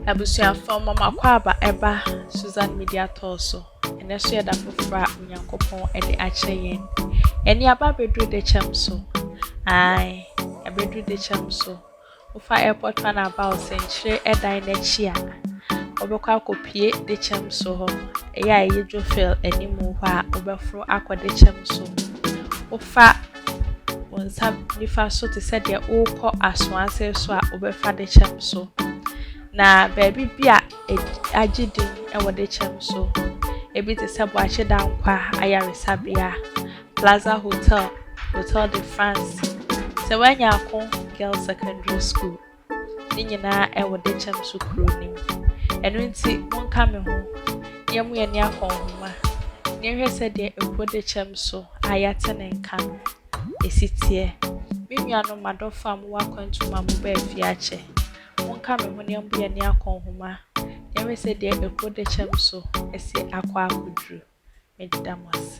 Abusuafo mama kwaba eba Susan Media Toso. Ene so yeda fofra Onyankopon e de ache yen. Eni aba bedru de chamso. Ai, bedru de chamso. Ofa airport fan about senchire edan na chi a. Obekwa akopie de chamso ho. Eya yejo fail animu ho a obefro akode chamso. Ofa wonsa nifa so te said ya ukọ aswanse so a obefa de chamso. Na baby bia agidin e wode chamso. Ebi te sebo achida nkwa ayaresabia. Plaza Hotel, Hotel de France. Se wanya akon Girls Secondary School. Ni nyina e wode chamso kroni. Enu nti monka me ho. Yemu ye ni akon Ni hwe se de ekode chamso ayate ne nka no. Esitie. Me nuanom madofam wakwantu mamu ba afiache. Monka me ho ne mbu ye ni akon homa. Yemu se de ekode chamso esi akwa akudru. Medidamase.